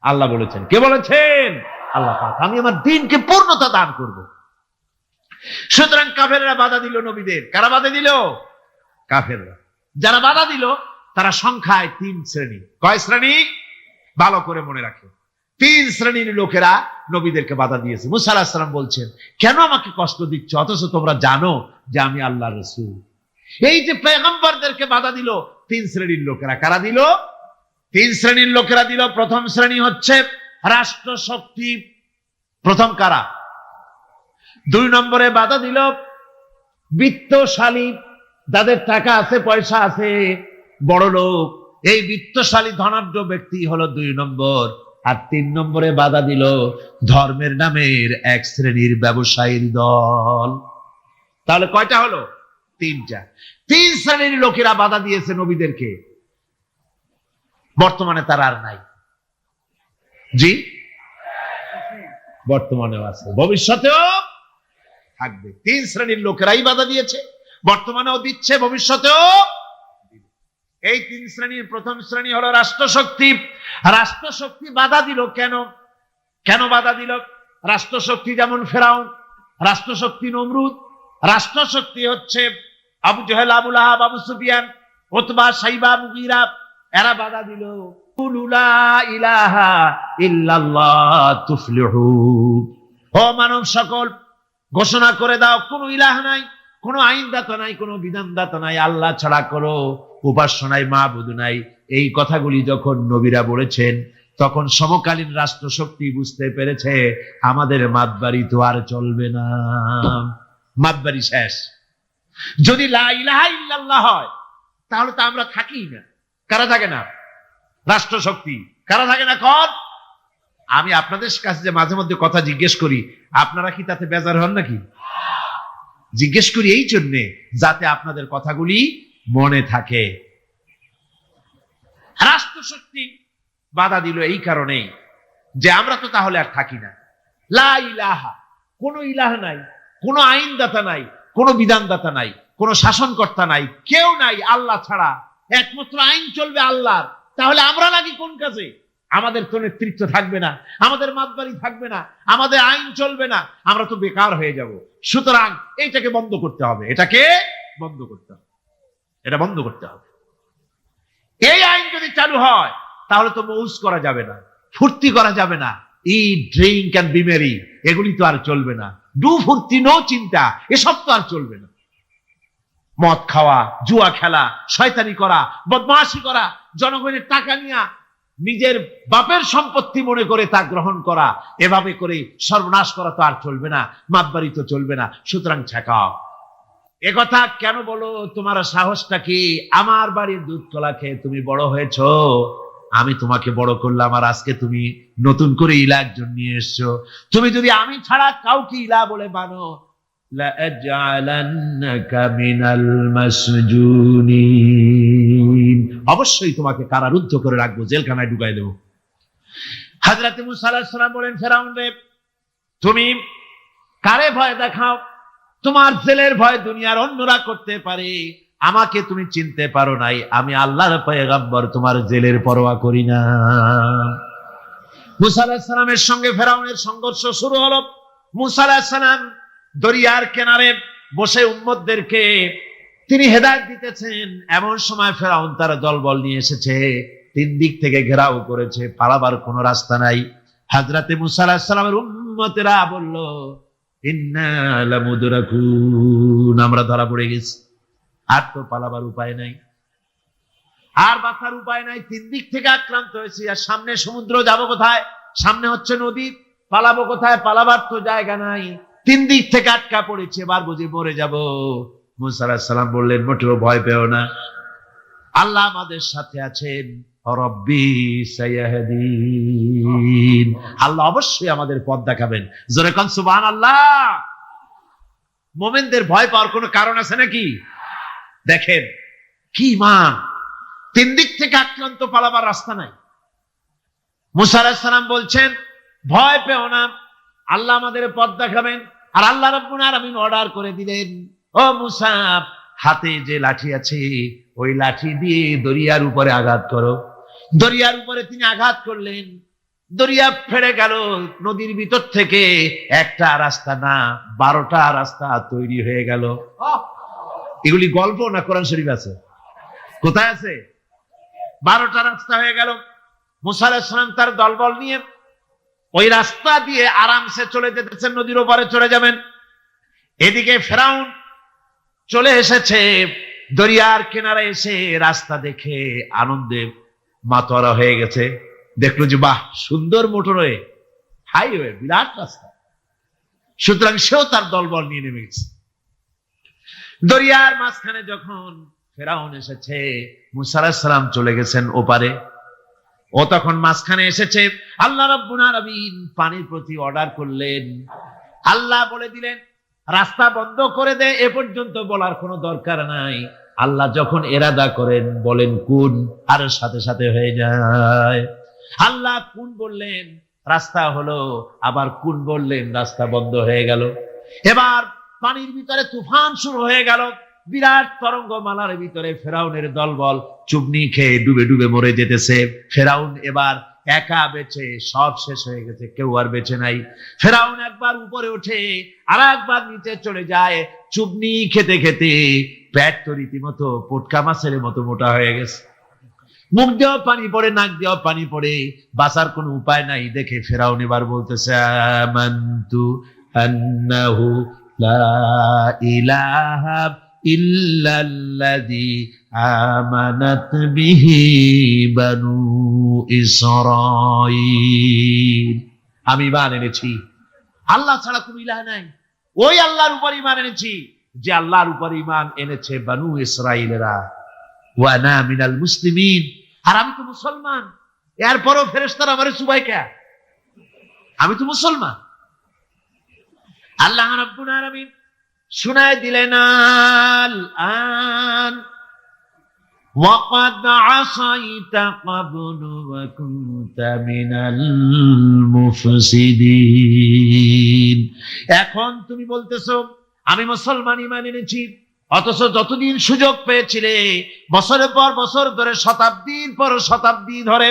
আল্লাহ বলেছেন। কে বলেছেন? আল্লাহ পাক। আমি আমার দ্বীনকে পূর্ণতা দান করব। সুতরাং কাফেররা বাধা দিল নবীদের। কারা বাধা দিল? কাফেররা। যারা বাধা দিল তারা সংখ্যায় 3 শ্রেণী। কয় শ্রেণী? ভালো করে মনে রাখে। 3 শ্রেণীর লোকেরা নবীদেরকে বাধা দিয়েছে। মুসা আলাইহিস সালাম বলছেন, কেন আমাকে কষ্ট দিচ্ছ অথচ তোমরা জানো যে আমি আল্লাহর রাসূল। এই যে পয়গম্বরদেরকে বাধা দিল 3 শ্রেণীর লোকেরা। কারা দিল? 3 শ্রেণীর লোকেরা দিল। প্রথম শ্রেণী হচ্ছে রাষ্ট্র শক্তি। প্রথম কারা? 2 নম্বরে বাধা দিল বিত্তশালী, যাদের টাকা আছে, পয়সা আছে, বড় লোক। এই বিত্তশালী ধনাঢ্য ব্যক্তি হলো 2 নম্বর। আর 3 নম্বরে বাধা দিল ধর্মের নামের 1 শ্রেণীর ব্যবসায়ীর দল। তাহলে কয়টা হলো? 3টা। 3 শ্রেণীর লোকেরা বাধা দিয়েছে নবীদেরকে। বর্তমানে তারা আর নাই। জি, বর্তমানেও আছে, ভবিষ্যতেও থাকবে। 3 শ্রেণীর লোকেরাই বাধা দিয়েছে, বর্তমানেও দিচ্ছে, ভবিষ্যতেও। এই 3 শ্রেণীর প্রথম শ্রেণী হলো রাষ্ট্রশক্তি। রাষ্ট্রশক্তি বাধা দিল কেন? কেন বাধা দিল? রাষ্ট্রশক্তি যেমন ফেরাউন, রাষ্ট্রশক্তি নমরুদ, রাষ্ট্রশক্তি হচ্ছে আবু জেহেল, আবু লাহাব, আবু সুফিয়ান, উতবা, সাইবা, মুগীরা। এরা বাধা দিল কুলু লা ইলাহা ইল্লাল্লাহ তুফলিহু। ও মানব সকল, ঘোষণা করে দাও কোনো ইলাহ নাই, কোনো আইনদাতা নাই, কোনো বিধানদাতা নাই, আল্লাহ ছাড়া কোনো উপাস্য নাই, মাবুদ নাই। এই কথাগুলি যখন নবীরা বলেছেন তখন সমকালীন রাষ্ট্রশক্তি বুঝতে পেরেছে আমাদের মাতবাড়ি তো আর চলবে না, মাতবাড়ি শেষ। যদি লা ইলাহা ইল্লাল্লাহ হয় তাহলে তো আমরা থাকি না। কারা থাকে না? রাষ্ট্রশক্তি। কারা থাকে না? কর। আমি আপনাদের কাছে যে মাঝে মধ্যে কথা জিজ্ঞেস করি, আপনারা কি তাতে বেজার হন নাকি? জিজ্ঞেস করি এই জন্যে যাতে আপনাদের কথাগুলি মনে থাকে। রাষ্ট্রশক্তি বাধা দিল এই কারণেই যে আমরা তো তাহলে আর থাকি না। লা ইলাহা, কোনো ইলাহ নাই, কোনো আইনদাতা নাই, কোনো বিধানদাতা নাই, কোনো শাসনকর্তা নাই, কেউ নাই আল্লাহ ছাড়া। একমাত্র আইন চলবে আল্লাহর। তাহলে আমরা লাগি কোন কাজে? আমাদের তো নেতৃত্ব থাকবে না, আমাদের মাতবাড়ি থাকবে না, আমাদের আইন চলবে না, আমরা তো বেকার হয়ে যাব। সুতরাং এইটাকে বন্ধ করতে হবে, এটাকে বন্ধ করতে হবে, এটা বন্ধ করতে হবে। এই আইন যদি চালু হয় তাহলে তো মৌজ করা যাবে না, ফুর্তি করা যাবে না, ইট, ড্রিঙ্ক এন্ড বি মেরি, এগুলি তো আর চলবে না। ডু ফুর্তি, নো চিন্তা, এসব তো আর চলবে না। মদ খাওয়া, জুয়া খেলা, শয়তানি করা, বদমাশি করা, জনগণের টাকা নিয়ে নিজের বাপের সম্পত্তি মনে করে তা গ্রহণ করা, এভাবে করে সর্বনাশ করা তো আর চলবে না, মাতবাড়ি তো চলবে না। সুতরাং ছেকাও। একথা কেন বলো? তোমার সাহসটা কি? আমার বাড়ির দুধ কলা খেয়ে তুমি বড় হয়েছো, আমি তোমাকে বড় করলাম, আর আজকে তুমি নতুন করে ইলা একজন নিয়ে এসছো। তুমি যদি আমি ছাড়া কাউকে ইলা বলে মানো, অবশ্যই তোমাকে কারারুদ্ধ করে রাখবো, জেলখানায় ঢুকাই দেবো। হযরত মুসা আলাইহিস সালাম বলেন, ফেরাউন রে, তুমি কারে ভয় দেখাও? তোমার জেলের ভয় দুনিয়ার অন্যরা করতে পারে, আমাকে তুমি চিনতে পারো নাই। আমি আল্লাহর পয়গম্বর, তোমার জেলের পরোয়া করি না। মুসা আলাইহিস সালামের সঙ্গে ফেরাউনের সংঘর্ষ শুরু হলো। মুসা আলাইহিস সালাম দরিয়ার কিনারে বসে উম্মতদেরকে তিনি হেদায়েত দিতেছেন। এমন সময় ফেরাউন তার দলবল নিয়ে এসেছে, 3 দিক থেকে ঘেরাও করেছে, পালাবার কোনো রাস্তা নাই। হযরত মুসা আলাইহিস সালামের উম্মতেরা বলল, ইন্না লামুদরাকুন, আমরা ধরা পড়ে গেছি, আর তো পালাবার উপায় নাই, আর বাঁচার উপায় নাই। 3 দিক থেকে আক্রান্ত হয়েছি, আর সামনে সমুদ্র, যাব কোথায়? সামনে হচ্ছে নদী, পালাবো কোথায়? পালাবার তো জায়গা নাই। 3 দিক থেকে আটকা পড়েছে, এবার বুঝি মরে যাব। মুসা আলাইহিস সালাম বললেন, মোটেও ভয় পেও না, আল্লাহ আমাদের সাথে আছেন। রব্বি সাইয়াহদিন, আল্লাহ অবশ্যই আমাদের পথ দেখাবেন। জোরে কোন সুবহানাল্লাহ। মুমিনদের ভয় পাওয়ার কোনো কারণ আছে নাকি? দেখেন কি ঈমান, 3 দিক থেকে আক্রান্ত, পালাবার রাস্তা নাই। মুসা আলাইহিস সালাম বলছেন, ভয় পেও না, আল্লাহ আমাদের পথ দেখাবেন। আর আল্লাহ রাব্বুল আলামিন অর্ডার করে দিলেন, ও মুসা, হাতে যে লাঠি আছে ওই লাঠি দিয়ে দরিয়ার উপরে আঘাত করো। দরিয়ার উপরে তিনি আঘাত করলেন, দরিয়া ফেরে গেল। নদীর ভিতর থেকে একটা রাস্তা না 12টা রাস্তা তৈরি হয়ে গেল। এগুলি গল্প না কোরআন শরীফ আছে? কোথায় আছে? 12টা রাস্তা হয়ে গেল। মুসা আলাইহিস সালাম তার দলবল নিয়ে ওই রাস্তা দিয়ে আরামসে চলে যেতেছেন, নদীর ওপারে চলে যাবেন। এদিকে ফেরাউন চলে এসেছে দরিয়ার কিনারে, এসে রাস্তা দেখে আনন্দে মাতোয়ারা হয়ে গেছে। দেখলো যে বাহ, সুন্দর মোটরওয়ে, হাইওয়ে, বিরাট রাস্তা। সুতরাং সেও তার দলবল নিয়ে নেমে গেছে। দরিয়ার মাঝখানে যখন ফেরাউন এসেছে, মুসা আলাইহিস সালাম চলে গেছেন ওপারে, ও তখন মাঝখানে এসেছে। আল্লাহ রাব্বুল আলামিন পানির প্রতি অর্ডার করলেন। আল্লাহ বলে দিলেন রাস্তা বন্ধ করে দে। এ পর্যন্ত বলার কোনো দরকার নাই। আল্লাহ যখন এরাদা করেন বলেন কুন, আর সাথে সাথে হয়ে যায়। আল্লাহ কুন বললেন রাস্তা হলো, আবার কুন বললেন রাস্তা বন্ধ হয়ে গেল। এবার পানির ভিতরে তুফান শুরু হয়ে গেল। বিরাট তরঙ্গমালার ভিতরে ফেরাউনের দলবল চুবনি খেয়ে ডুবে ডুবে মরে যেতেছে। ফেরাউন এবার একা বেঁচে, সব শেষ হয়ে গেছে, কেউ আর বেঁচে নাই। ফেরাউন একবার উপরে ওঠে, আর একবার নিচে চলে যায়। চুবনি খেতে খেতে পেট তো রীতিমতো পটকা মাছের মতো মোটা হয়ে গেছে। মুখ দিয়েও পানি পড়ে, নাক দিয়েও পানি পড়ে, বাঁচার কোনো উপায় নাই। দেখে ফেরাউন এবার বলতেছে আমানতু আন্নাহু লা ইলাহা ইল্লাল্লাযী আমানাত বিহি বানু ইসরাঈল। আমি ঈমান এনেছি আল্লাহ ছাড়া কোনো ইলাহ নাই। ওই আল্লাহর উপর ঈমান এনেছি যে আল্লাহর উপর ঈমান এনেছে বানু ইসরাঈলেরা। ওয়া আনা মিনাল মুসলিমিন, আর আমি তো মুসলমান। এরপরও ফেরেশতারা আমারে চুবাই কে? আমি তো মুসলমান। আল্লাহ রাব্বুল আলামিন শুনায় দিলেন আল আন ওয়াকাদ আসাইতা ক্বাবলু ওয়া কুনতা মিনাল মুফসিদিন। এখন তুমি বলতেছো আমি মুসলমান, ঈমান এনেছি, অথচ যতদিন সুযোগ পেয়েছিলে বছরের পর বছর ধরে, শতাব্দীর পর শতাব্দী ধরে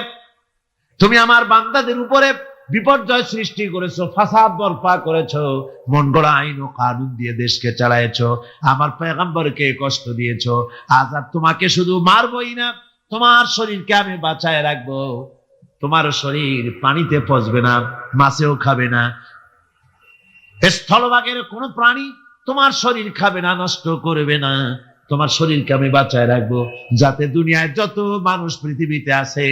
তুমি আমার বান্দাদের উপরে বিপর্যয় সৃষ্টি করেছো, ফাসাদ বরপা করেছো, মন গড়া আইন ও কানুন দিয়ে দেশকে চালায়েছো, আমার পয়গম্বরকে কষ্ট দিয়েছো। আজ আর তোমাকে শুধু মারবই না, তোমার শরীরকে আমি বাঁচায় রাখবো। তোমার শরীর পানিতে পচবে না, মাছেও খাবে না, স্থলভাগের কোনো প্রাণী তোমার শরীর খাবে না, নষ্ট করবে না। তোমার শরীরকে আমি বাঁচায় রাখবো, যাতে দুনিয়ায় যত মানুষ পৃথিবীতে আছে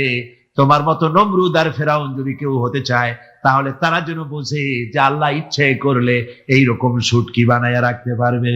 তোমার মতো নমরুদ আর ফেরাউন যদি কেউ হতে চায়, তাহলে তারা যেন বোঝে যে আল্লাহ ইচ্ছে করলে এইরকম শুটকি বানায়া রাখতে পারবে।